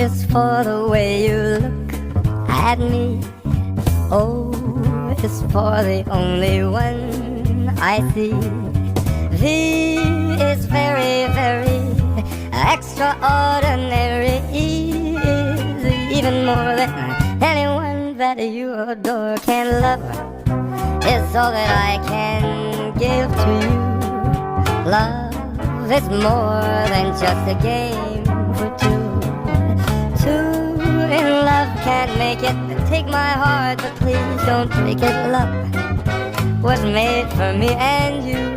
is for the way you look at me. O is for the only one I see. V is very, very extraordinary. E is even more than anyone that you adore can love. It's all that I can give to you. Love is more than just a game for two. Two in love can't make it. Take my heart, but please don't break it. Love was made for me and you.